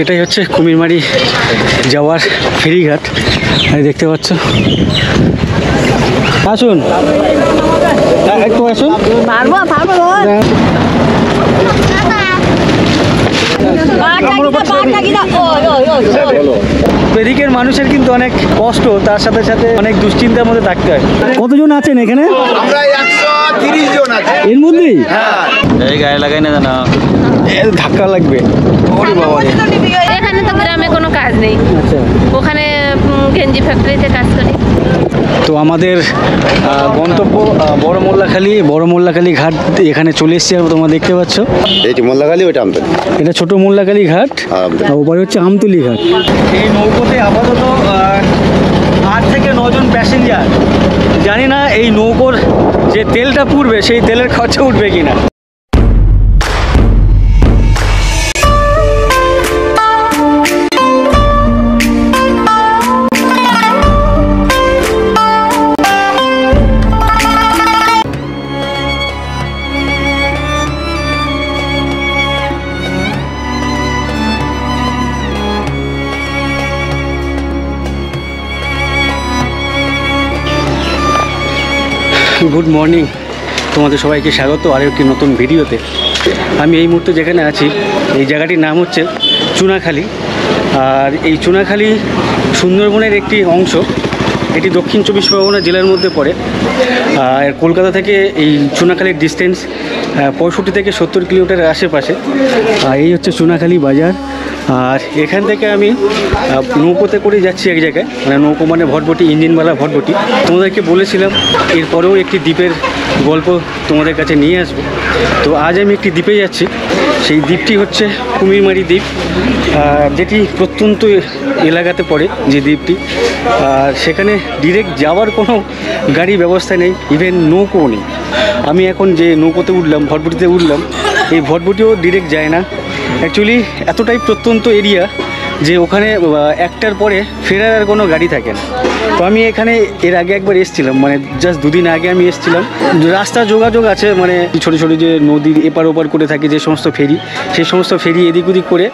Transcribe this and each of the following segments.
এটাই হচ্ছে কুমিরমারি যাওয়ার ফেরিঘাট, দেখতে পাচ্ছ। আসুন একটু আসুন। এদিকের মানুষের কিন্তু অনেক কষ্ট, তার সাথে সাথে অনেক দুশ্চিন্তার মধ্যে থাকতে হয়। কতজন আছেন এখানে? আমরা 130 জন আছি এর মধ্যেই। এই গায়ে লাগাই না জানা, ধাক্কা লাগবে। এখানে তো গ্রামে কোনো কাজ নেই, আচ্ছা, ওখানে গেঞ্জি ফ্যাক্টরিতে কাজ করি। তো আমাদের গন্তব্য বড় মোল্লাখালী ঘাট, এখানে চলে এসেছি। আর তোমরা দেখতে পাচ্ছ এইটি মোল্লাখালী, ওইটা আমতলী। এটা ছোট মোল্লাখালী ঘাট, ওপরে হচ্ছে আমতলী ঘাট। এই নৌকোতে আপাতত 8 থেকে 9 জন প্যাসেঞ্জার। জানি না এই নৌকোর যে তেলটা পুড়বে সেই তেলের খরচা উঠবে কিনা। গুড মর্নিং, তোমাদের সবাইকে স্বাগত আরও একটি নতুন ভিডিওতে। আমি এই মুহূর্তে যেখানে আছি এই জায়গাটির নাম হচ্ছে চুনাখালী। আর এই চুনাখালী সুন্দরবনের একটি অংশ। এটি দক্ষিণ 24 পরগনা জেলার মধ্যে পড়ে। আর কলকাতা থেকে এই চুনাখালীর ডিস্টেন্স 65 থেকে 70 কিলোমিটারের আশেপাশে। আর এই হচ্ছে চুনাখালী বাজার। আর এখান থেকে আমি নৌকোতে করে যাচ্ছি এক জায়গায়, মানে নৌকো মানে ভটভটি, ইঞ্জিনওয়ালা ভটভটি। তোমাদেরকে বলেছিলাম এরপরেও একটি দ্বীপের গল্প তোমাদের কাছে নিয়ে আসবো। তো আজ আমি একটি দ্বীপে যাচ্ছি। সেই দ্বীপটি হচ্ছে কুমিরমারি দ্বীপ, যেটি প্রত্যন্ত এলাকাতে পড়ে যে দ্বীপটি। আর সেখানে ডিরেক্ট যাওয়ার কোনো গাড়ি ব্যবস্থা নেই, ইভেন নৌকোও নেই। আমি এখন যে নৌকোতে উঠলাম, ভটভটিতে উঠলাম, এই ভটভটিও ডিরেক্ট যায় না। অ্যাকচুয়ালি এতটাই প্রত্যন্ত এরিয়া যে ওখানে একটার পরে ফেরার আর কোনো গাড়ি থাকে না। তো আমি এখানে এর আগে একবার এসেছিলাম, মানে জাস্ট 2 দিন আগে আমি এসেছিলাম। রাস্তা যোগাযোগ আছে, মানে ছোটো ছোটো যে নদীর এপার ওপার করে থাকে যে সমস্ত ফেরি, সেই সমস্ত ফেরি এদিক ওদিক করে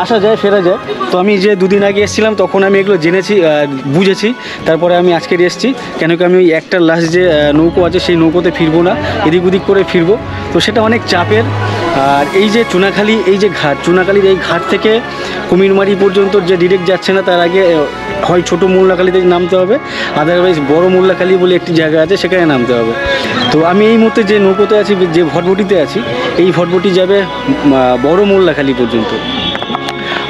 আসা যায়, ফেরা যায়। তো আমি যে 2 দিন আগে এসেছিলাম তখন আমি এগুলো জেনেছি, বুঝেছি। তারপরে আমি আজকের এসেছি, কেন কি আমি ওই একটা লাস্ট যে নৌকো আছে সেই নৌকোতে ফিরবো না, এদিক ওদিক করে ফিরবো। তো সেটা অনেক চাপের। আর এই যে চুনাখালী, এই যে ঘাট, চুনাখালীর এই ঘাট থেকে কুমিরমারি পর্যন্ত যে ডিরেক্ট যাচ্ছে না, তার আগে হয় ছোটো মোল্লাখালীতে নামতে হবে, আদারওয়াইজ বড় মোল্লাখালী বলে একটি জায়গা আছে, সেখানে নামতে হবে। তো আমি এই মুহূর্তে যে নৌকোতে আছি, যে ভটভটিতে আছি, এই ভটভটি যাবে বড় মোল্লাখালী পর্যন্ত।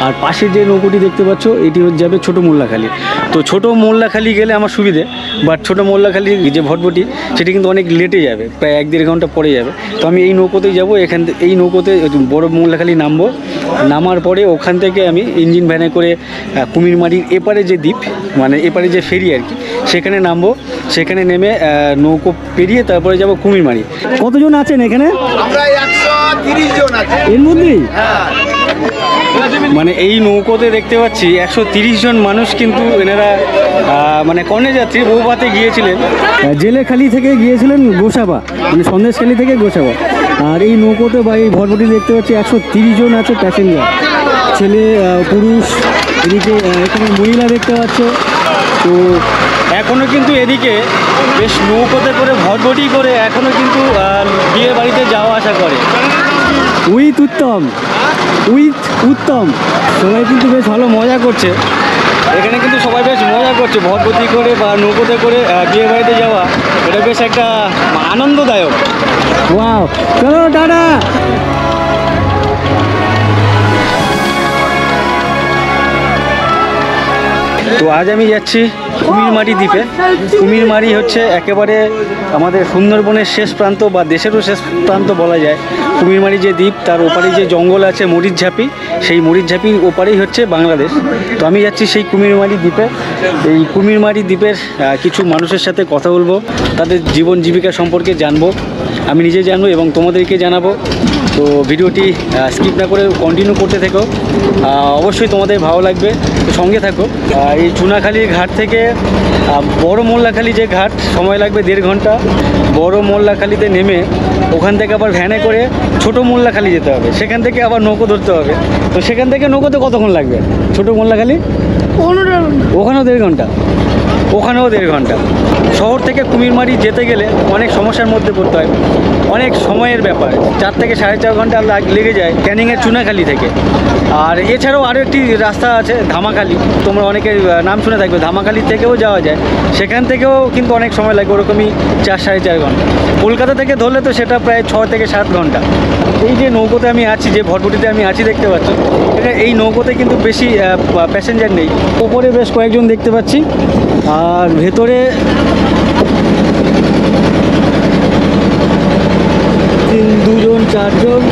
আর পাশে যে নৌকোটি দেখতে পাচ্ছ এটি যাবে ছোটো মোল্লাখালী। তো ছোটো মোল্লাখালী গেলে আমার সুবিধে, বাট ছোটো মোল্লাখালী যে ভটভটি সেটি কিন্তু অনেক লেটে যাবে, প্রায় 1-1.5 ঘন্টা পরে যাবে। তো আমি এই নৌকোতেই যাবো। এই নৌকোতে বড় মোল্লাখালী নামবো। নামার পরে ওখান থেকে আমি ইঞ্জিন ভ্যানে করে কুমিরমারির এপারে যে দ্বীপ, মানে এপারে যে ফেরি আর কি, সেখানে নামবো। সেখানে নেমে নৌকো পেরিয়ে তারপরে যাব কুমিরমারি। কতজন আছেন এখানে? আমরা 130 জন আছি এর মধ্যেই। হ্যাঁ, মানে এই নৌকোতে দেখতে পাচ্ছি 130 জন মানুষ, কিন্তু এনারা মানে কন্যাযাত্রী বৌভাতে গিয়েছিলেন, জেলেখালি থেকে গিয়েছিলেন গোসাবা, মানে সন্দেশখালি থেকে গোসাবা। আর এই নৌকোতে বা এই ভটভটি দেখতে পাচ্ছি 130 জন আছে প্যাসেঞ্জার, ছেলে পুরুষ। এদিকে এখানে মহিলা দেখতে পাচ্ছ। তো এখনও কিন্তু এদিকে বেশ নৌকোতে করে ভটভটি করে এখনও কিন্তু বিয়ে বাড়িতে যাওয়া আসা করে। উইথ উত্তম সবাই কিন্তু বেশ ভালো মজা করছে এখানে, কিন্তু সবাই বেশ মজা করছে ভটভটি করে বা নৌকোতে করে বিয়ে বাড়িতে যাওয়া। এটা বেশ একটা আনন্দদায়ক। ওয়াও, চলো টাটা। তো আজ আমি যাচ্ছি কুমিরমারি দ্বীপে। কুমিরমারি হচ্ছে একেবারে আমাদের সুন্দরবনের শেষ প্রান্ত বা দেশেরও শেষ প্রান্ত বলা যায়। কুমিরমারি যে দ্বীপ, তার ওপারে যে জঙ্গল আছে মরিচঝাপি, সেই মরিচঝাপির ওপারেই হচ্ছে বাংলাদেশ। তো আমি যাচ্ছি সেই কুমিরমারি দ্বীপে। এই কুমিরমারি দ্বীপের কিছু মানুষের সাথে কথা বলবো, তাদের জীবন জীবিকা সম্পর্কে জানবো, আমি নিজে জানবো এবং তোমাদেরকে জানাবো। তো ভিডিওটি স্কিপ না করে কন্টিনিউ করতে থেকো, অবশ্যই তোমাদের ভালো লাগবে, তো সঙ্গে থাকো। এই চুনাখালীর ঘাট থেকে বড় মোল্লাখালী যে ঘাট সময় লাগবে 1.5 ঘন্টা। বড় মোল্লাখালীতে নেমে ওখান থেকে আবার ভ্যানে করে ছোটো মোল্লাখালী যেতে হবে, সেখান থেকে আবার নৌকো ধরতে হবে। তো সেখান থেকে নৌকোতে কতক্ষণ লাগবে? ছোটো মোল্লাখালী ওখানেও 1.5 ঘন্টা, ওখানেও 1.5 ঘন্টা। শহর থেকে কুমিরমারি যেতে গেলে অনেক সমস্যার মধ্যে পড়তে হয়, অনেক সময়ের ব্যাপার। 4 থেকে 4.5 ঘন্টা লেগে যায় ক্যানিংয়ের চুনাখালী থেকে। আর এছাড়াও আরও একটি রাস্তা আছে ধামাখালী, তোমরা অনেকের নাম শুনে থাকবে, ধামাখালী থেকেও যাওয়া যায়, সেখান থেকেও কিন্তু অনেক সময় লাগে, ওরকমই 4-4.5 ঘন্টা। কলকাতা থেকে ধরলে তো সেটা প্রায় 6 থেকে 7 ঘন্টা। এই যে নৌকোতে আমি আছি, যে ভটভটিতে আমি আছি দেখতে পাচ্ছি, এই নৌকোতে কিন্তু বেশি প্যাসেঞ্জার নেই। ওপরে বেশ কয়েকজন দেখতে পাচ্ছি, আর ভেতরে 2জন 4জন,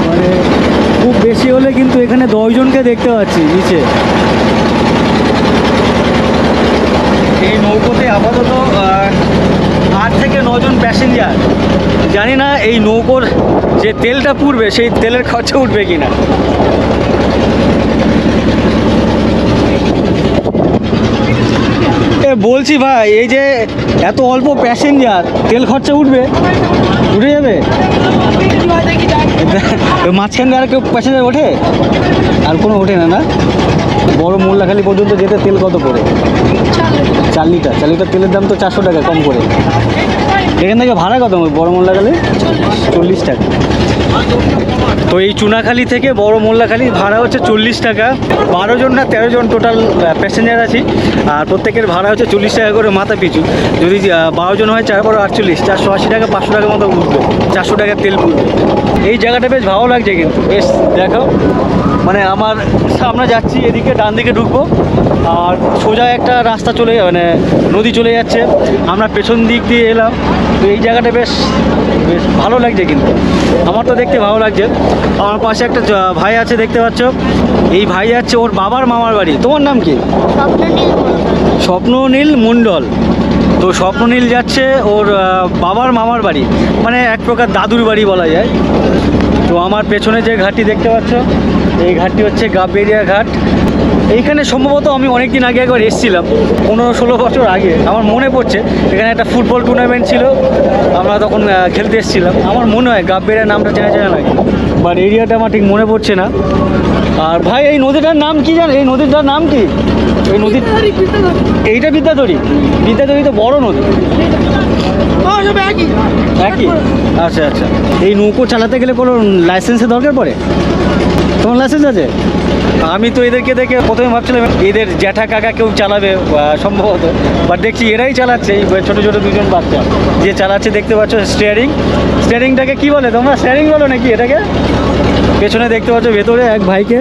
মানে খুব বেশি হলে কিন্তু এখানে 10 জনকে দেখতে পাচ্ছি নিচে। এই নৌকোতে আপাতত 8 থেকে 9 জন প্যাসেঞ্জার। জানি না এই নৌকোর যে তেলটা পুড়বে সেই তেলের খরচা উঠবে কিনা। বলছি ভাই, এই যে এত অল্প প্যাসেঞ্জার, তেল খরচা উঠবে? উঠে যাবে? মাঝখানে আর কেউ প্যাসেঞ্জার ওঠে? আর কোনো ওঠে না? না, বড় মোল্লাখালী পর্যন্ত যেতে তেল কত করে? 4 লিটার। 4 লিটার তেলের দাম তো 400 টাকা কম করে। এখান থেকে ভাড়া কত বড় মোল্লাখালী? 40 টাকা। তো এই চুনাখালী থেকে বড় মোল্লাখালী ভাড়া হচ্ছে 40 টাকা। 12 জন না 13 জন টোটাল প্যাসেঞ্জার আছি, আর প্রত্যেকের ভাড়া হচ্ছে 40 টাকা করে মাথা পিছু। যদি 12 জন হয় 4 × 48, 480 টাকা, 500 টাকার মতো উঠবে, 400 টাকার তেল পুড়বে। এই জায়গাটা বেশ ভালো লাগছে কিন্তু, বেশ দেখো, মানে আমার সামনে যাচ্ছি, এদিকে ডান দিকে ঢুকবো, আর সোজা একটা রাস্তা চলে, মানে নদী চলে যাচ্ছে, আমরা পেছন দিক দিয়ে এলাম। তো এই জায়গাটা বেশ বেশ ভালো লাগছে কিন্তু, আমার তো দেখতে ভালো লাগছে। আমার পাশে একটা ভাই আছে দেখতে পাচ্ছ, এই ভাই যাচ্ছে ওর বাবার মামার বাড়ি। তোমার নাম কি? স্বপ্ননীল মণ্ডল। তো স্বপ্ননীল যাচ্ছে ওর বাবার মামার বাড়ি, মানে এক প্রকার দাদুর বাড়ি বলা যায়। তো আমার পেছনে যে ঘাটটি দেখতে পাচ্ছ, এই ঘাটটি হচ্ছে গাবেরিয়া ঘাট। এইখানে সম্ভবত আমি অনেক দিন আগে একবার এসেছিলাম, 15-16 বছর আগে। আমার মনে পড়ছে এখানে একটা ফুটবল টুর্নামেন্ট ছিল, আমরা তখন খেলতে এসেছিলাম। আমার মনে হয় গাবেরিয়া নামটা চেনা চেনা লাগে, বাট এরিয়াটা আমার ঠিক মনে পড়ছে না। আর ভাই, এই নদীটার নাম কি জানেন? এই নদীটার নাম কি? এই নদী, এইটা বিদ্যাধরী। বিদ্যাধরী তো বড় নদী। একই? আচ্ছা আচ্ছা। এই নৌকো চালাতে গেলে কোনো লাইসেন্সের দরকার পড়ে? তোমার লাইসেন্স আছে? আমি তো এদেরকে দেখে প্রথমে ভাবছিলাম এদের জ্যাঠা কাকা কেউ চালাবে সম্ভবত, বাট দেখছি এরাই চালাচ্ছে, এই ছোটো ছোটো 2 জন বাচ্চা যে চালাচ্ছে দেখতে পাচ্ছ। স্টিয়ারিংটাকে কি বলে তোমরা? স্টিয়ারিং বলো নাকি এটাকে? পেছনে দেখতে পাচ্ছ ভেতরে এক ভাইকে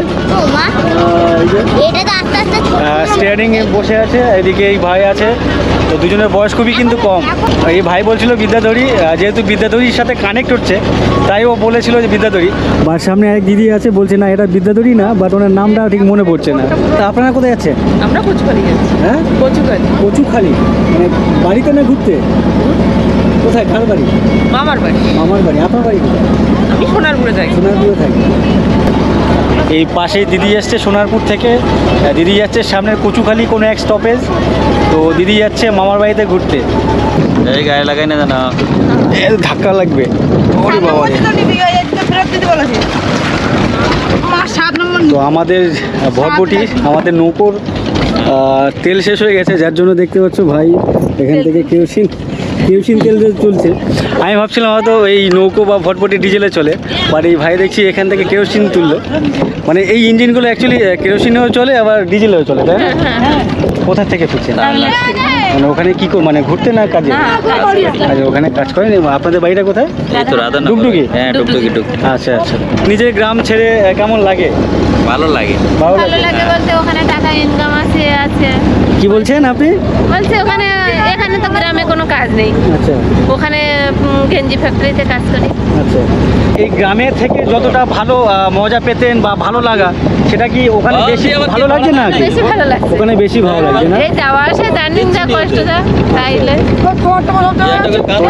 স্টিয়ারিংয়ে বসে আছে, এদিকে এই ভাই আছে। তো 2 জনের বয়স খুবই কিন্তু কম। এই ভাই বলছিল বিদ্যাধরী, যেহেতু বিদ্যাধরীর সাথে কানেক্ট হচ্ছে তাই ও বলেছিল যে বিদ্যাধরী। বাট সামনে এক দিদি আছে, বলছে না এটা বিদ্যাধরী না, বাট ওনার নামটা ঠিক মনে পড়ছে না। তা আপনারা কোথায় যাচ্ছেন? আমরা কচুখালি যাচ্ছি। হ্যাঁ, কচুখালি মানে বাড়িতে না ঘুরতে? কোথায়, কার বাড়ি? মামার বাড়ি। মামার বাড়ি। আপনার বাড়ি কোথায়? আমি সোনারপুরে যাই। সোনারপুরে থাকি। এই পাশেই দিদি যাচ্ছে সোনারপুর থেকে, দিদি যাচ্ছে সামনের কচুখালি কোনো এক স্টপেজ। তো দিদি যাচ্ছে মামার বাড়িতে ঘুরতে। এই গায়ে লাগাই না জানা, ধাক্কা লাগবে। ওরে বাবা রে। তো আমাদের ভটভটি, আমাদের নৌকোর তেল শেষ হয়ে গেছে, যার জন্য দেখতে পাচ্ছ ভাই এখান থেকে কেরোসিন তেল চলছে। আমি ভাবছিলাম হয়তো এই নৌকো বা ভটভটি ডিজেলে চলে, বাট এই ভাই দেখছি এখান থেকে কেরোসিন তুললো। মানে এই ইঞ্জিনগুলো অ্যাকচুয়ালি কেরোসিনেও চলে আবার ডিজেলেও চলে, তাই না? কোথা থেকে ফিরছেন? মানে ওখানে কি মানে ঘুরতে না কাজে? আচ্ছা, ওখানে কাজ করেন। আপনাদের বাড়িটা কোথায়? এই তো রাধা ডুগডুগি? হ্যাঁ, ডুগডুগি। আচ্ছা আচ্ছা। নিজের গ্রাম ছেড়ে কেমন লাগে? ভালো লাগে। ভালো লাগে বলতে ওখানে টাকা ইনকাম আছে। কি বলছেন আপনি? বলছে এখানে তো গ্রামে কোনো কাজ নেই, আচ্ছা ওখানে গেঞ্জি ফ্যাক্টরিতে কাজ করি। আচ্ছা, এই গ্রামের থেকে যতটা ভালো মজা পেতেন বা ভালো লাগা, সেটা কি ওখানে বেশি ভালো লাগছে না? বেশি ভালো লাগছে, ওখানে বেশি ভালো লাগছে না? এই যাওয়া আসা জার্নিটা টাকা তাইলে তো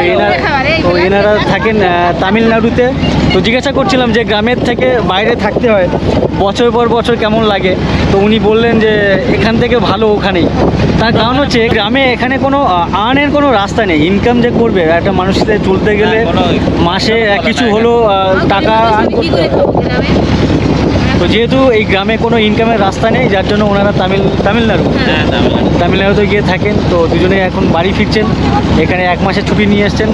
এনারা থাকেন তামিলনাড়ুতে। তো জিজ্ঞাসা করছিলাম যে গ্রামের থেকে বাইরে থাকতে হয় বছর পর বছর কেমন লাগে। তো উনি বললেন যে এখান থেকে ভালো ওখানেই। তার কারণ হচ্ছে গ্রামে এখানে কোনো আর্নের কোনো রাস্তা নেই। ইনকাম যে করবে একটা মানুষের চলতে গেলে মাসে কিছু হলো টাকা আর্ন কি করতে করে হয়। খাবো গ্রামে? তো যেহেতু এই গ্রামে কোনো ইনকামের রাস্তা নেই, যার জন্য ওনারা তামিলনাড়ু হ্যাঁ তামিলনাড়ু। তামিলনাড়ুতে গিয়ে থাকেন। তো দুজনেই এখন বাড়ি ফিরছেন, এখানে 1 মাসের ছুটি নিয়ে এসছেন।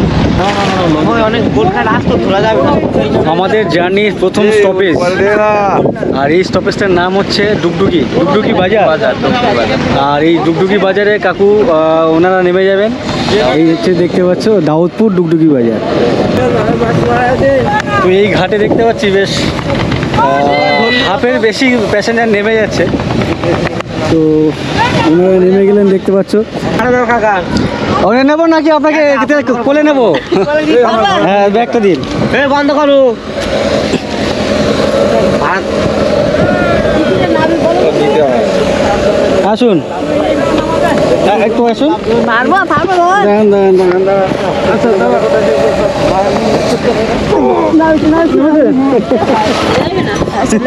আমাদের জার্নির প্রথম স্টপেজ, আর এই স্টপেজটার নাম হচ্ছে ডুগডুগি বাজার। আর এই ডুগডুগি বাজারে কাকু ওনারা নেমে যাবেন। এই হচ্ছে দেখতে পাচ্ছ দাউদপুর ডুগডুগি বাজার। তো এই ঘাটে দেখতে পাচ্ছি বেশ হাফের বেশি প্যাসেঞ্জার নেমে যাচ্ছে। তো ওনারা নেমে গেলেন দেখতে পাচ্ছ। ওরে নেবো নাকি আপনাকে কোলে নেবো? হ্যাঁ ব্যাগটা দিন। বন্ধ করো। আসুন একটু আসুন। দাঁড়ান, আচ্ছা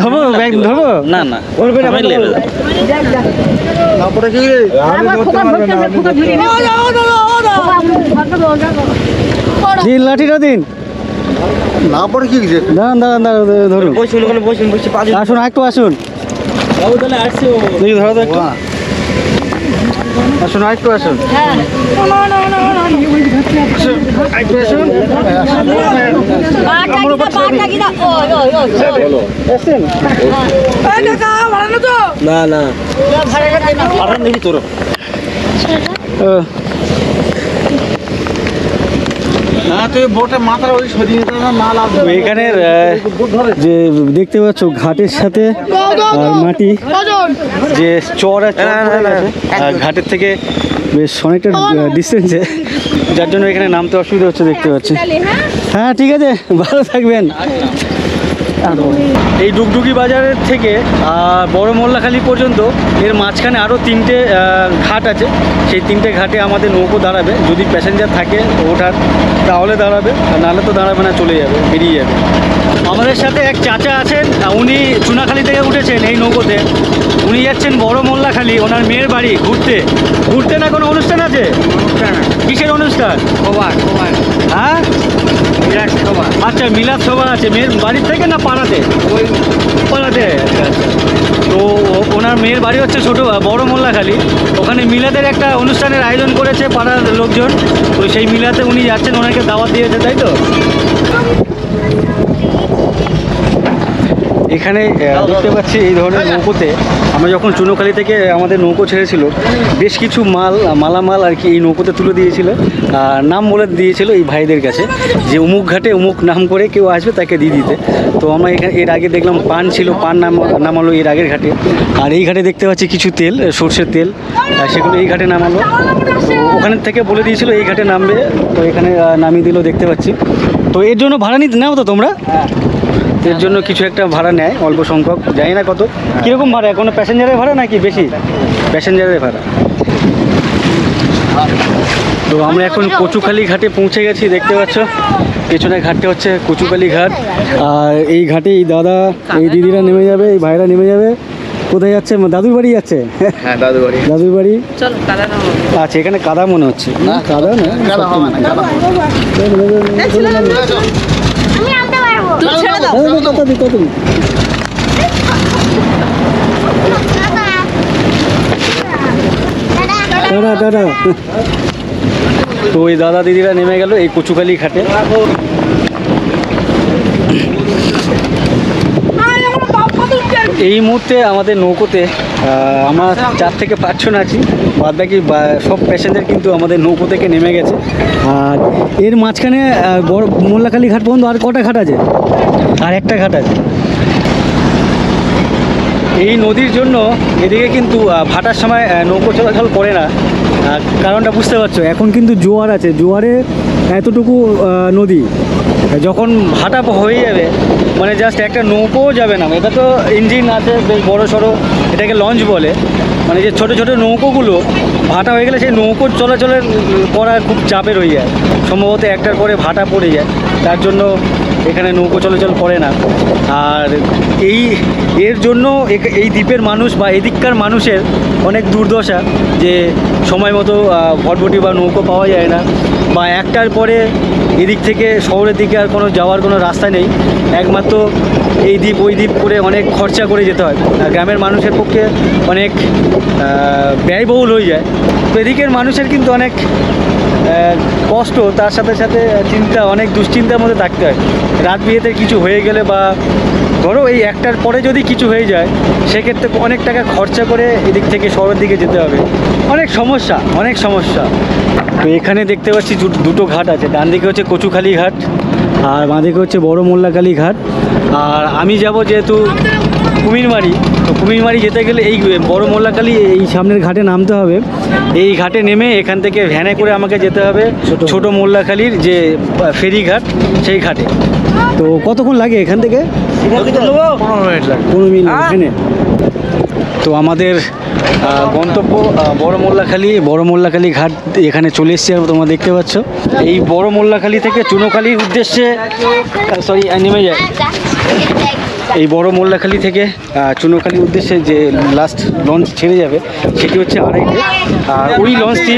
ধরবো ব্যাগ ধরবো? না না আমি লেবে যাবো। দিন লাঠিটা দিন। না পড়ে কি গেছে? দাঁড়ান ধরুন। আসুন একটু আসুন। দেখি ধরো তো একটু। আসুন একটু আসুন। একটু আসুন। না দেখি তোর এখানের যে দেখতে পাচ্ছ ঘাটের সাথে আর মাটি যে চর আছে, আর ঘাটের থেকে বেশ অনেকটা ডিস্টেন্সে, যার জন্য এখানে নামতে অসুবিধা হচ্ছে দেখতে পাচ্ছি। হ্যাঁ ঠিক আছে, ভালো থাকবেন। এই ডুগডুগি বাজারের থেকে বড় মোল্লাখালী পর্যন্ত এর মাঝখানে আরও 3টে ঘাট আছে। সেই 3টে ঘাটে আমাদের নৌকো দাঁড়াবে। যদি প্যাসেঞ্জার থাকে ওঠার তাহলে দাঁড়াবে, আর নাহলে তো দাঁড়াবে না, চলে যাবে, বেরিয়ে যাবে। আমাদের সাথে এক চাচা আছেন, উনি চুনাখালী থেকে উঠেছেন এই নৌকোতে। উনি যাচ্ছেন বড় মোল্লাখালী ওনার মেয়ের বাড়ি ঘুরতে না কোনো অনুষ্ঠান আছে? কিসের অনুষ্ঠান? হ্যাঁ আচ্ছা, মিলাদ সভা আছে মেয়ের বাড়ির থেকে না পাড়াতে? পাড়াতে। তো ওনার মেয়ের বাড়ি হচ্ছে বড় মোল্লাখালী। ওখানে মিলাদের একটা অনুষ্ঠানের আয়োজন করেছে পাড়ার লোকজন। তো সেই মিলাতে উনি যাচ্ছেন, ওনাকে দাওয়াত দিয়েছে, তাই তো? এখানে দেখতে পাচ্ছি এই ধরনের নৌকোতে আমরা যখন চুনোখালী থেকে আমাদের নৌকো ছেড়েছিল, বেশ কিছু মালামাল আর কি এই নৌকোতে তুলে দিয়েছিল। নাম বলে দিয়েছিল এই ভাইদের কাছে যে অমুক ঘাটে অমুক নাম করে কেউ আসবে তাকে দিয়ে দিতে। তো আমরা এখানে এর আগে দেখলাম পান ছিল, পান নামালো এর আগের ঘাটে। আর এই ঘাটে দেখতে পাচ্ছি কিছু তেল, সর্ষের তেল, সেগুলো এই ঘাটে নামালো। তো ওখানে থেকে বলে দিয়েছিল এই ঘাটে নামবে, তো এখানে নামিয়ে দিল দেখতে পাচ্ছি। তো এর জন্য ভাড়া নাও তো তোমরা? এর জন্য কিছু একটা ভাড়া নেয়, অল্প সংখ্যক, জানি না কত, কীরকম ভাড়া? কোনো প্যাসেঞ্জারের ভাড়া নাকি বেশি? প্যাসেঞ্জারের ভাড়া। তো আমরা এখন কচুখালী ঘাটে পৌঁছে গেছি, দেখতে পাচ্ছ পেছনে ঘাটটা হচ্ছে কচুখালী ঘাট। আর এই ঘাটে এই দাদা এই দিদিরা নেমে যাবে, এই ভাইরা নেমে যাবে। কোথায় যাচ্ছে? দাদুর বাড়ি যাচ্ছে। হ্যাঁ দাদুর বাড়ি। চল কাদা আচ্ছা, এখানে কাদা মনে হচ্ছে না? কাদা না, টাটা। তো ওই দাদা দিদিরা নেমে গেল এই কচুখালী ঘাটে। এই মুহূর্তে আমাদের নৌকোতে আমরা 4 থেকে 5 জন আছি, বাদ বাকি সব প্যাসেঞ্জার কিন্তু আমাদের নৌকো থেকে নেমে গেছে। আর এর মাঝখানে বড় মোল্লাখালী ঘাট পর্যন্ত আর কটা ঘাট আছে? আর একটা ঘাট আছে। এই নদীর জন্য এদিকে কিন্তু ভাটার সময় নৌকো চলাচল করে না। কারণটা বুঝতে পারছো, এখন কিন্তু জোয়ার আছে, জোয়ারে এতটুকু নদী, যখন ভাটা হয়ে যাবে মানে জাস্ট একটা নৌকোও যাবে না। এটা তো ইঞ্জিন আছে বেশ বড় সড়ো, এটাকে লঞ্চ বলে। মানে যে ছোটো ছোটো নৌকোগুলো ভাটা হয়ে গেলে সেই নৌকো চলাচলের করা খুব চাপের হয়ে যায়, সম্ভবত একটার পরে ভাটা পড়ে যায়, তার জন্য এখানে নৌকো চলাচল করে না। আর এর জন্য এই দ্বীপের মানুষ বা এদিককার মানুষের অনেক দুর্দশা যে সময় মতো ভটভটি বা নৌকো পাওয়া যায় না, বা একটার পরে এদিক থেকে শহরের দিকে আর কোনো যাওয়ার কোনো রাস্তা নেই, একমাত্র এই দ্বীপ ওই দ্বীপ করে অনেক খরচা করে যেতে হয়। গ্রামের মানুষের পক্ষে অনেক ব্যয়বহুল হয়ে যায়। তো এদিকের মানুষের কিন্তু অনেক কষ্ট, তার সাথে সাথে চিন্তা, অনেক দুশ্চিন্তার মধ্যে থাকতে হয়। রাত বিয়েতে কিছু হয়ে গেলে বা ধরো এই একটার পরে যদি কিছু হয়ে যায়, সেক্ষেত্রে অনেক টাকা খরচা করে এদিক থেকে শহরের দিকে যেতে হবে, অনেক সমস্যা, অনেক সমস্যা। তো এখানে দেখতে পাচ্ছি দুটো ঘাট আছে, ডান দিকে হচ্ছে কচুখালি ঘাট আর বাঁ দিকে হচ্ছে বড় মোল্লাখালী ঘাট। আর আমি যাব যেহেতু কুমিরমারি, তো কুমিরমারি যেতে গেলে এই বড় মোল্লাখালী এই সামনের ঘাটে নামতে হবে। এই ঘাটে নেমে এখান থেকে ভ্যানে করে আমাকে যেতে হবে ছোট মোল্লাখালীর যে ফেরিঘাট, সেই ঘাটে। তো কতক্ষণ লাগে এখান থেকে? 15 মিনিট লাগে। 15 মিনিট এখানে। তো আমাদের গন্তব্য বড় মোল্লাখালী ঘাট, এখানে চলে এসেছি। আর তোমরা দেখতে পাচ্ছ এই বড় মোল্লাখালী থেকে চুনোখালীর উদ্দেশ্যে নেমে যায়। এই বড় মোল্লাখালী থেকে চুনোখালীর উদ্দেশ্যে যে লাস্ট লঞ্চ ছেড়ে যাবে সেটি হচ্ছে 2:30, আর ওই লঞ্চটি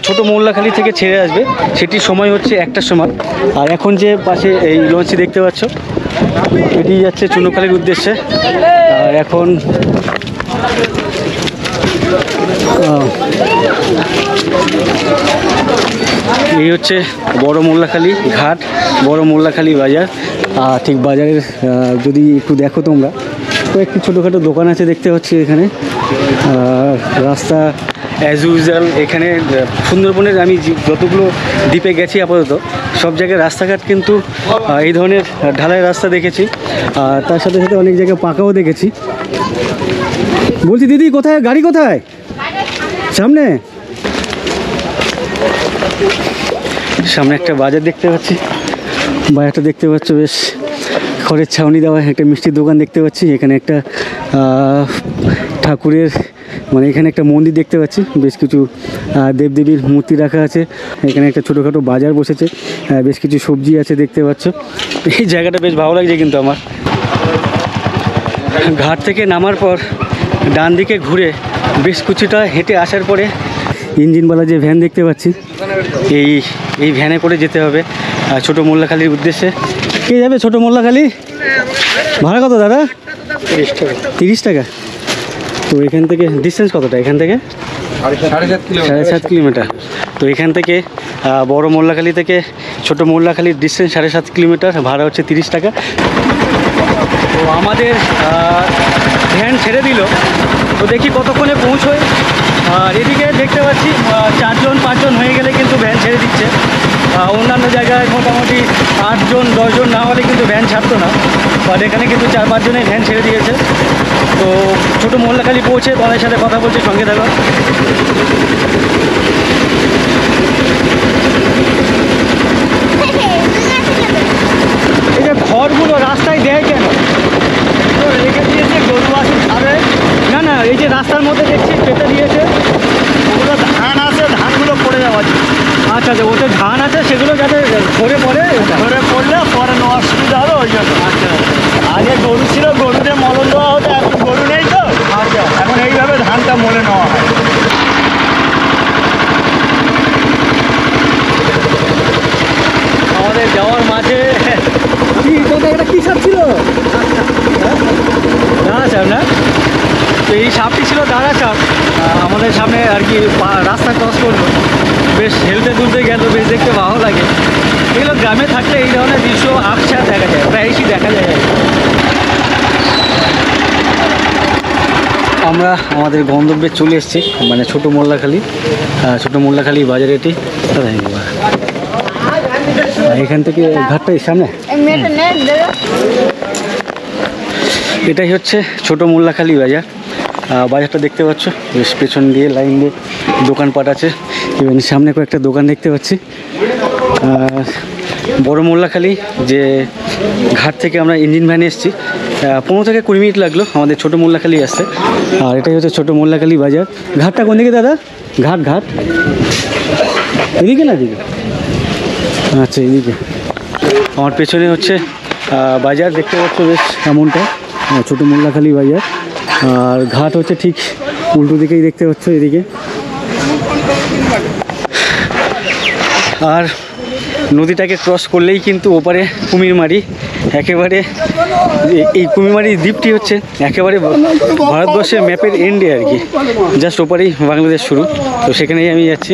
ছোট মোল্লাখালী থেকে ছেড়ে আসবে, সেটির সময় হচ্ছে 1টার সময়। আর এখন যে পাশে এই লঞ্চটি দেখতে পাচ্ছ এটি যাচ্ছে চুনোখালীর উদ্দেশ্যে। আর এখন এই হচ্ছে বড় মোল্লাখালী ঘাট, বড় মোল্লাখালী বাজার। ঠিক বাজারের যদি একটু দেখো তোমরা, তো একটি ছোটোখাটো দোকান আছে দেখতে পাচ্ছি এখানে। রাস্তা অ্যাজ ইউজুয়াল এখানে সুন্দরবনের আমি যতগুলো দ্বীপে গেছি আপাতত সব জায়গায় রাস্তাঘাট কিন্তু এই ধরনের ঢালাই রাস্তা দেখেছি, আর তার সাথে সাথে অনেক জায়গায় পাকাও দেখেছি। বলছি দিদি, কোথায় গাড়ি, কোথায়? সামনে সামনে একটা বাজার দেখতে পাচ্ছি, বাজারটা দেখতে পাচ্ছ বেশ খড়ের ছাউনি দেওয়া একটা মিষ্টির দোকান দেখতে পাচ্ছি। এখানে একটা ঠাকুরের মানে এখানে একটা মন্দির দেখতে পাচ্ছি, বেশ কিছু দেবদেবীর মূর্তি রাখা আছে। এখানে একটা ছোটোখাটো বাজার বসেছে, বেশ কিছু সবজি আছে দেখতে পাচ্ছ। এই জায়গাটা বেশ ভালো লাগছে কিন্তু আমার। ঘাট থেকে নামার পর ডান দিকে ঘুরে বেশ কিছুটা হেঁটে আসার পরে ইঞ্জিনওয়ালা যে ভ্যান দেখতে পাচ্ছি, এই ভ্যানে করে যেতে হবে ছোট মোল্লাখালীর উদ্দেশ্যে। কে যাবে ছোট মোল্লাখালী? ভাড়া কত দাদা? 30 টাকা। তো এখান থেকে ডিস্টেন্স কতটা? এখান থেকে 7.5 কিলোমিটার। তো এখান থেকে বড় মোল্লাখালী থেকে ছোট মোল্লাখালীর ডিস্টেন্স 7.5 কিলোমিটার, ভাড়া হচ্ছে 30 টাকা। তো আমাদের ভ্যান ছেড়ে দিল, তো দেখি কতক্ষণে পৌঁছয়। আর এদিকে দেখতে পাচ্ছি 4-5 হয়ে গেলে কিন্তু ভ্যান ছেড়ে দিচ্ছে। অন্যান্য জায়গায় মোটামুটি 8-10 না হলে কিন্তু ভ্যান ছাড়তো না, বাট এখানে কিন্তু 4-5 জনের ভ্যান ছেড়ে দিয়েছে। তো ছোটো মোল্লাখালী পৌঁছে তোমাদের সাথে কথা বলছে, সঙ্গে থাকো। এই যে খড়গুলো রাস্তায় দেয় কেন? রেখে দিয়েছে গরু আসে খাবে না, না এই যে রাস্তার মধ্যে দেখছি পেতে দিয়েছে, ওগুলো ধান আছে, ধানগুলো পড়ে যাওয়া। আচ্ছা আচ্ছা, ওতে ধান আছে, সেগুলো যাতে ধরে পড়ে, ধরে পড়লে পরে নেওয়া অসুবিধা হবে ওই জন্য। আচ্ছা, আগে গরু ছিল, গরুতে মলন দেওয়া হতো, এখন গরু নেই তো। আচ্ছা, এখন এইভাবে ধানটা মলে নেওয়া হয়। আমাদের যাওয়ার মাঝে এটা কী সাপ ছিল? দাঁড়া সাপ না? তো এই সাপটি ছিল দাঁড়া সাপ, আমাদের সামনে আর কি রাস্তা ক্রস করলো, বেশ হেলতে দুলতে গেল, বেশ দেখতে ভালো লাগে। এগুলো গ্রামে থাকলে এই ধরনের দৃশ্য আকছা দেখা যায়, প্রায়শই দেখা যায়। আমরা আমাদের গন্তব্যে চলে এসেছি, মানে ছোটো মোল্লাখালী বাজার এটি। এখান থেকে ঘাটটা সামনে, এটাই হচ্ছে ছোট মোল্লাখালী বাজার। বাজারটা দেখতে পাচ্ছ, বেশ পেছন দিয়ে লাইন দিয়ে দোকানপাট আছে, এবং সামনে কয়েকটা দোকান দেখতে পাচ্ছি। বড় মোল্লাখালী যে ঘাট থেকে আমরা ইঞ্জিন ভ্যানে এসেছি, 15 থেকে 20 মিনিট লাগলো আমাদের ছোটো মোল্লাখালি আসতে। আর এটাই হচ্ছে ছোটো মোল্লাখালি বাজার। ঘাটটা কোন দিকে দাদা? ঘাট এদিকে না দিকে? আচ্ছা এদিকে। আমার পেছনে হচ্ছে বাজার দেখতে পাচ্ছ বেশ এমনটা, ছোটো মোল্লাখালি বাজার। আর ঘাট হচ্ছে ঠিক উল্টো দিকেই দেখতে পাচ্ছ এদিকে। আর নদীটাকে ক্রস করলেই কিন্তু ওপারে কুমিরমারি, একেবারে এই কুমিরমারি দ্বীপটি হচ্ছে একেবারে ভারতবর্ষের ম্যাপের এন্ডে আর কি, জাস্ট ওপারেই বাংলাদেশ শুরু। তো সেখানেই আমি যাচ্ছি।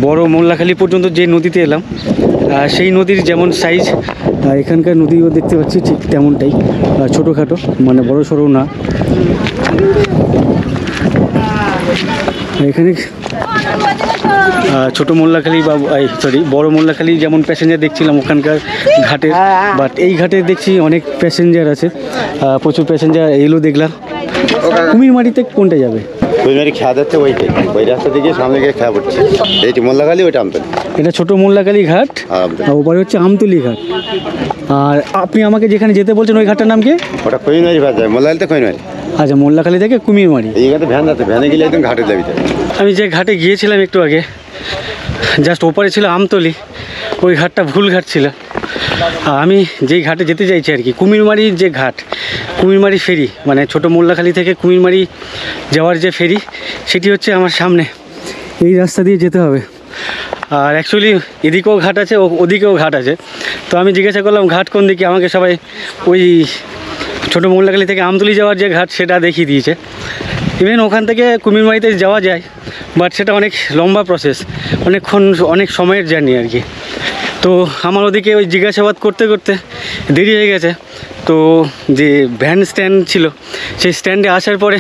বড় মোল্লাখালি পর্যন্ত যে নদীতে এলাম সেই নদীর যেমন সাইজ এখানকার নদীও দেখতে পাচ্ছি ঠিক তেমনটাই, ছোটোখাটো, মানে বড় সড়ো না। এখানে ছোটো মোল্লাখালি বা বড় মোল্লাখালি যেমন প্যাসেঞ্জার দেখছিলাম ওখানকার ঘাটে, বাট এই ঘাটে দেখছি অনেক প্যাসেঞ্জার আছে, প্রচুর প্যাসেঞ্জার এলো দেখলাম। কুমিরমারিতে কোনটা যাবে? কুমিরমারি খেয়া যাচ্ছে ওই রাস্তা থেকে সামনে গিয়ে খেয়া পড়ছে, এইটি মোল্লাখালি ওইটা আমতলি। এটা ছোটো মোল্লাখালি ঘাট আর ওপারে হচ্ছে আমতলি ঘাট। আর আপনি আমাকে যেখানে যেতে বলছেন ওই ঘাটটার নাম কি? ওটা কুমিরমারি ভাত যায়, মোল্লাখালিতে কুমিরমারি। আচ্ছা, মোল্লাখালি থেকে কুমিরমারি। এই ঘাটে ভ্যান আছে, ভ্যানে গেলে একদম ঘাটে যাবি। আমি যে ঘাটে গিয়েছিলাম একটু আগে, জাস্ট ওপারে ছিল আমতলি, ওই ঘাটটা ভুল ঘাট ছিল। আমি যেই ঘাটে যেতে চাইছি আর কি, কুমিরমারির যে ঘাট, কুমিরমারি ফেরি, মানে ছোটো মোল্লাখালি থেকে কুমিরমারি যাওয়ার যে ফেরি, সেটি হচ্ছে আমার সামনে। এই রাস্তা দিয়ে যেতে হবে। আর অ্যাকচুয়ালি এদিকেও ঘাট আছে, ওদিকেও ঘাট আছে। তো আমি জিজ্ঞাসা করলাম ঘাট কোন দিকে, আমাকে সবাই ওই ছোটো মোল্লাখালি থেকে আমতলি যাওয়ার যে ঘাট সেটা দেখিয়ে দিয়েছে। ইভেন ওখান থেকে কুমিরমারিতে যাওয়া যায়, বাট সেটা অনেক লম্বা প্রসেস, অনেক সময়ের জার্নি আর কি। তো আমার ওদিকে ওই জিজ্ঞাসাবাদ করতে করতে দেরি হয়ে গেছে। তো যে ভ্যান স্ট্যান্ড ছিল সেই স্ট্যান্ডে আসার পরে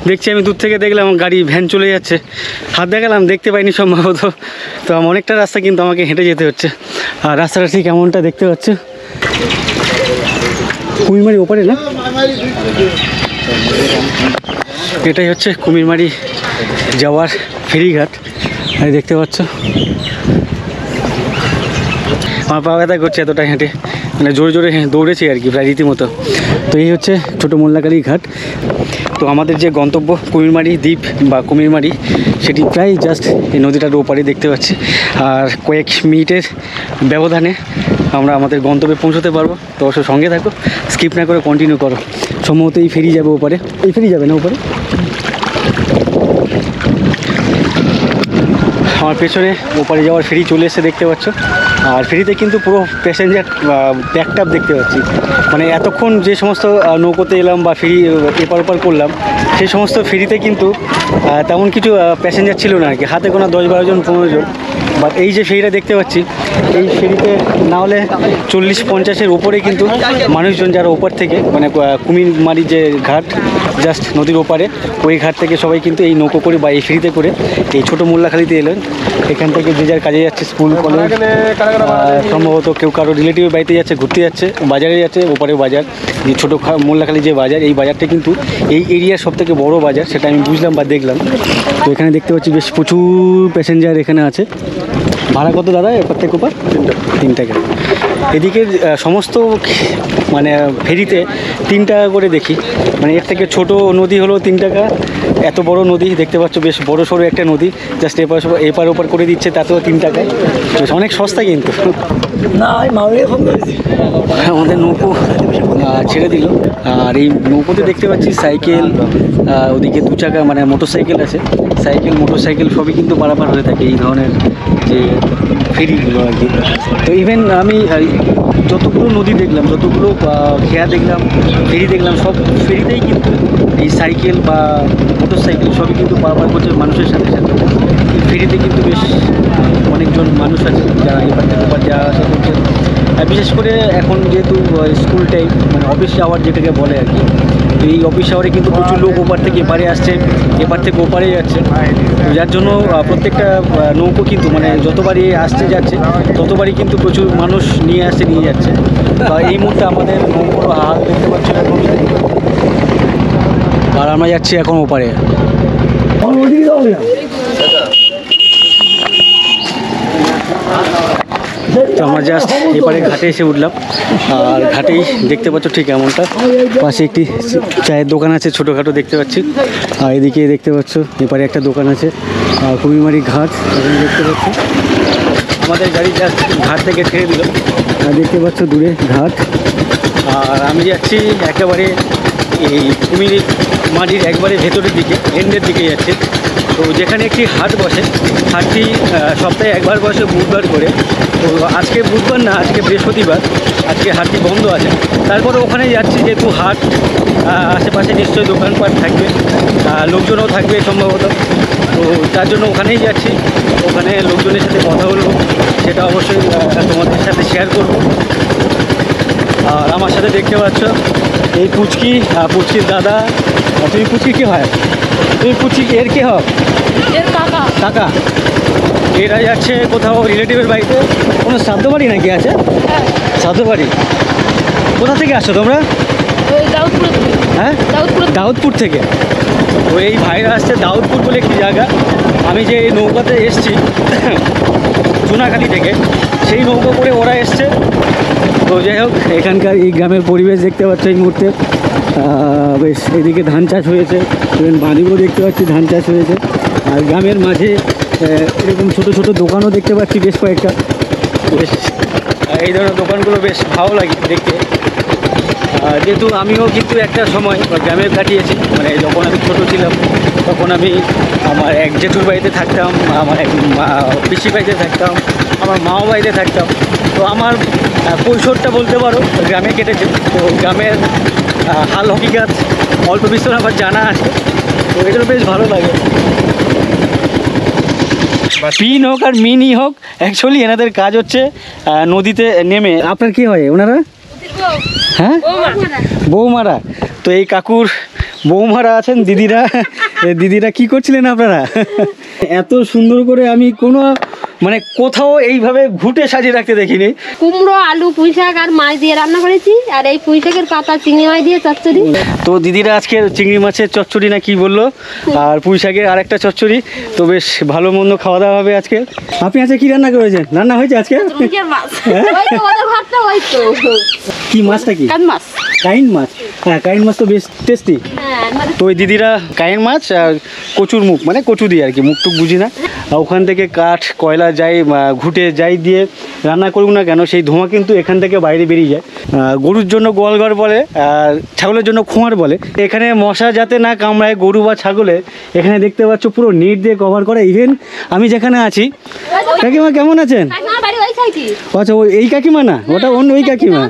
দেখছি, আমি দূর থেকে দেখলাম গাড়ি ভ্যান চলে যাচ্ছে, হাত দেখালাম দেখতে পাইনি সম্ভবত। তো অনেকটা রাস্তা কিন্তু আমাকে হেঁটে যেতে হচ্ছে। আর রাস্তাটা ঠিক এমনটা দেখতে পাচ্ছে, কুমিরমারি ওপারে না? এটাই হচ্ছে কুমিরমারি যাওয়ার ফেরিঘাট, দেখতে পাচ্ছ। আমার পা ব্যথা করছে এতটা হেঁটে, মানে জোরে জোরে দৌড়েছি আর কি প্রায় রীতিমতো। তো এই হচ্ছে ছোটো মোল্লাখালি ঘাট। তো আমাদের যে গন্তব্য কুমিরমারি দ্বীপ বা কুমিরমারি, সেটি প্রায় জাস্ট এই নদীটার ওপারে দেখতে পাচ্ছি। আর কয়েক মিনিটের ব্যবধানে আমরা আমাদের গন্তব্যে পৌঁছতে পারবো। তো অবশ্য সঙ্গে থাকো, স্কিপ না করে কন্টিনিউ করো। সম্ভবত এই ফেরি যাবে ওপারে, এই ফেরি যাবে না ওপারে। আমার পেছনে ওপারে যাওয়ার ফেরি চলে এসে দেখতে পাচ্ছ। আর ফেরিতে কিন্তু পুরো প্যাসেঞ্জার প্যাকড আপ দেখতে পাচ্ছি। মানে এতক্ষণ যে সমস্ত নৌকোতে এলাম বা ফেরি এপার ওপার করলাম, সেই সমস্ত ফেরিতে কিন্তু তেমন কিছু প্যাসেঞ্জার ছিল না আর কি, হাতে গোনা 10-12 জন 15 জন। বাট এই যে ফেরিটা দেখতে পাচ্ছি, এই ফেরিতে না হলে 40-50-এর উপরে কিন্তু মানুষজন, যারা ওপার থেকে, মানে কুমিরমারি যে ঘাট জাস্ট নদীর ওপারে, ওই ঘাট থেকে সবাই কিন্তু এই নৌকো করে বা এই ফেরিতে করে এই ছোটো মোল্লাখালিতে এলেন। এখান থেকে যে যার কাজে যাচ্ছে, স্কুল কলেজ, সম্ভবত কেউ কারো রিলেটিভের বাড়িতে যাচ্ছে, ঘুরতে যাচ্ছে, বাজারে যাচ্ছে। ওপারে বাজার, যে ছোটো মোল্লাখালি যে বাজার, এই বাজারটা কিন্তু এই এরিয়ার সবথেকে বড় বাজার, সেটা আমি বুঝলাম বা দেখলাম। তো এখানে দেখতে পাচ্ছি বেশ প্রচুর প্যাসেঞ্জার এখানে আছে। ভাড়া কত দাদা এপার থেকে ওপার? 3 টাকা। এদিকে সমস্ত মানে ফেরিতে 3 টাকা করে দেখি, মানে এর থেকে ছোট নদী হলো 3 টাকা, এত বড় নদী দেখতে পাচ্ছ, বেশ বড় সড়ো একটা নদী, জাস্ট এপার ওপার করে দিচ্ছে, তাতেও 3 টাকা। বেশ অনেক সস্তা কিন্তু। আমাদের নৌকো ছেড়ে দিল। আর এই নৌকোতে দেখতে পাচ্ছি সাইকেল, ওদিকে 2 চাকা মানে মোটর সাইকেল আছে, সাইকেল মোটর সাইকেল সবই কিন্তু পারাপার হয়ে থাকে এই ধরনের যে ফেরিগুলো আর কি। তো ইভেন আমি যতগুলো নদী দেখলাম, যতগুলো খেয়া দেখলাম, ফেরি দেখলাম, সব ফেরিতেই কিন্তু এই সাইকেল বা মোটর সাইকেল সবই কিন্তু পারাপার করছে মানুষের সাথে সাথে। এই ফেরিতে কিন্তু বেশ অনেকজন মানুষ আছে যারা এবার থেকে ওপার যাওয়া আসা করছে। বিশেষ করে এখন যেহেতু স্কুল টাইম, মানে অফিস আওয়ার যেটাকে বলে আর কি, তো এই অফিস আওয়ারে কিন্তু প্রচুর লোক ওপার থেকে এপারে আসছে, এপার থেকে ওপারে যাচ্ছে। যার জন্য প্রত্যেকটা নৌকো কিন্তু মানে যতবারই আসছে যাচ্ছে, ততবারই কিন্তু প্রচুর মানুষ নিয়ে আসছে, নিয়ে যাচ্ছে। এই মুহূর্তে আমাদের নৌকোর হাল দেখতে পাচ্ছি এখন, আর আমরা যাচ্ছি এখন ওপারে। তো আমরা জাস্ট এপারে ঘাটে এসে উঠলাম। আর ঘাটেই দেখতে পাচ্ছ ঠিক এমনটা, পাশে একটি চায়ের দোকান আছে ছোটোখাটো দেখতে পাচ্ছি। আর এদিকে দেখতে পাচ্ছ এপারে একটা দোকান আছে। আর কুমিরমারি ঘাট এখানে দেখতে পাচ্ছি। আমাদের গাড়ি জাস্ট ঘাট থেকে ছেড়ে দিল, আর দেখতে পাচ্ছ দূরে ঘাট। আর আমি যাচ্ছি একেবারে এই কুমিরমারির একবারে ভেতরের দিকে, এন্ডের দিকে যাচ্ছি। তো যেখানে একটি হাট বসে, হাটটি সপ্তাহে একবার বসে বুধবার করে। তো আজকে বুধবার না, আজকে বৃহস্পতিবার, আজকে হাটটি বন্ধ আছে। তারপরে ওখানে যাচ্ছি, যেহেতু হাট আশেপাশে নিশ্চয়ই দোকানপাট থাকবে, লোকজনও থাকবে সম্ভবত। তো তার জন্য ওখানেই যাচ্ছি। ওখানে লোকজনের সাথে কথা বলবো, সেটা অবশ্যই তোমাদের সাথে শেয়ার করব। আর আমার সাথে দেখতে পাচ্ছ এই পুচকি, পুচকির দাদা। তুমি পুচকি কে হয়? তুমি পুচকি এর কে হও? কাকা। এরা যাচ্ছে কোথাও রিলেটিভের বাড়িতে, কোনো শ্রাদ্ধ বাড়ি নাকি আছে? শ্রাদ্ধ বাড়ি। কোথা থেকে আসছো তোমরা? হ্যাঁ, দাউদপুর থেকে। তো এই ভাইরা আসছে দাউদপুর বলে একটি জায়গা। আমি যে এই নৌকাতে এসছি চুনাখালি থেকে, সেই নৌকা করে ওরা এসছে। তো যাই হোক, এখানকার এই গ্রামের পরিবেশ দেখতে পাচ্ছ এই মুহূর্তে। বেশ এদিকে ধান চাষ হয়েছে, বাঁধিগুলো দেখতে পাচ্ছি ধান চাষ হয়েছে। আর গ্রামের মাঝে এরকম ছোট ছোট দোকানও দেখতে পাচ্ছি বেশ কয়েকটা। বেশ এই ধরনের দোকানগুলো বেশ ভালো লাগে দেখতে। যেহেতু আমিও কিন্তু একটা সময় গ্রামে কাটিয়েছি, মানে যখন আমি ছোটো ছিলাম তখন আমি আমার এক জেঠুর বাড়িতে থাকতাম, আমার এক পিসির বাড়িতে থাকতাম, আমার মামা বাড়িতে থাকতাম। তো আমার কৈশোরটা বলতে পারো গ্রামে কেটেছে। তো গ্রামের হাল হকিকাত অল্প বিস্তর আমার জানা আছে। তো এগুলো বেশ ভালো লাগে। পিন হোক আর মিনি হোক, অ্যাকচুয়ালি এনাদের কাজ হচ্ছে নদীতে নেমে। আপনার কি হয় ওনারা? হ্যাঁ, বৌমারা। তো এই কাকুর বৌমারা আছেন, দিদিরা। দিদিরা কি করছিলেন আপনারা? এত সুন্দর করে আমি কোনো মানে কোথাও এইভাবে ঘুটে সাজিয়ে রাখতে দেখিনি। কুমড়ো, আলু, পুঁই শাক আর মাছ দিয়ে রান্না করেছি। আর এই পুঁই শাকের পাতা চিংড়ি মাছ দিয়ে চচ্চড়ি। তো দিদিরা আজকে চিংড়ি মাছের চচ্চড়ি না কি বললো, আর পুঁই শাকের আর একটা চচ্চড়ি। তো বেশ ভালো মন্দ খাওয়া দাওয়া হবে আজকে। আপনি আজকে কি রান্না করেছেন? রান্না হয়েছে আজকে? কি মাছটা? কি মাছ? কাইন মাছ। হ্যাঁ, কাইন মাছ তো বেশ টেস্টি। তো ওই দিদিরা কাইন মাছ আর কচুর মুখ, মানে কচু দিয়ে আর কি, মুখটুক বুঝি না। ওখান থেকে কাঠ কয়লা যাই ঘুটে যাই দিয়ে রান্না করুক না কেন, সেই ধোঁয়া কিন্তু এখান থেকে বাইরে বেরিয়ে যায়। গরুর জন্য গোয়ালঘর বলে, আর ছাগলের জন্য খোঁয়ার বলে। এখানে মশা যাতে না কামড়ায় গরু বা ছাগলে, এখানে দেখতে পাচ্ছ পুরো নেট দিয়ে কভার করা। ইভেন আমি যেখানে আছি, কাকিমা কেমন আছেন? আচ্ছা, ওই এই কাকিমা না, ওটা অন্য ওই কাকিমা।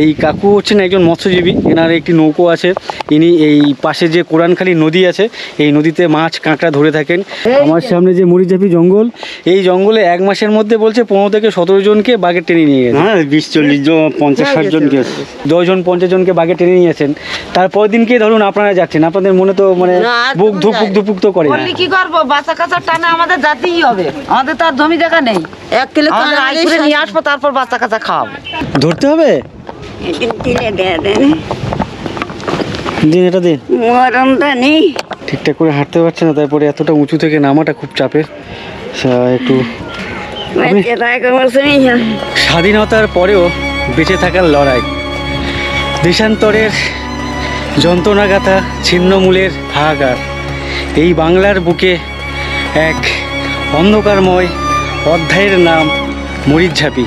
এই কাকু হচ্ছেন একজন মৎস্যজীবী। এনার একটি নৌকো আছে। ইনি এই পাশে যে কোরানখালী নদী আছে, এই নদীতে মাছ কাঁকড়া ধরে থাকেন। আমার সামনে যে মরিচাপি জঙ্গল, এই জঙ্গলে এক মাসের মধ্যে বলছে 15 থেকে 17 জনকে বাঘে টেনে নিয়ে গেছে। হ্যাঁ, 20-40 জন, 50-60 জনকে, 10 জন 50 জনকে বাঘে টেনে নিয়েছেন। তারপর দিনকে ধরুন আপনারা যাচ্ছেন, আপনাদের মনে তো মানে বুক ধুপুক ধুপুক তো করে। কি করবো, বাচ্চা কাচ্চা টানে আমাদের যেতেই হবে। আমাদের তার জমি জায়গা নেই। 1 কিলো আইসে নিয়ে আসবো, তারপর বাচ্চা কাচ্চা খাওয়াবো। ধরতে হবে দিন, এটা দিন। মরমটা নেই, ঠিকঠাক করে হাঁটতে পারছে না, তারপরে এতটা উঁচু থেকে নামাটা খুব চাপের। একটু স্বাধীনতার পরেও বেঁচে থাকার লড়াই, দেশান্তরের যন্ত্রণাগাথা, ছিন্নমূলের হাহাকার। এই বাংলার বুকে এক অন্ধকারময় অধ্যায়ের নাম মরিচঝাঁপি।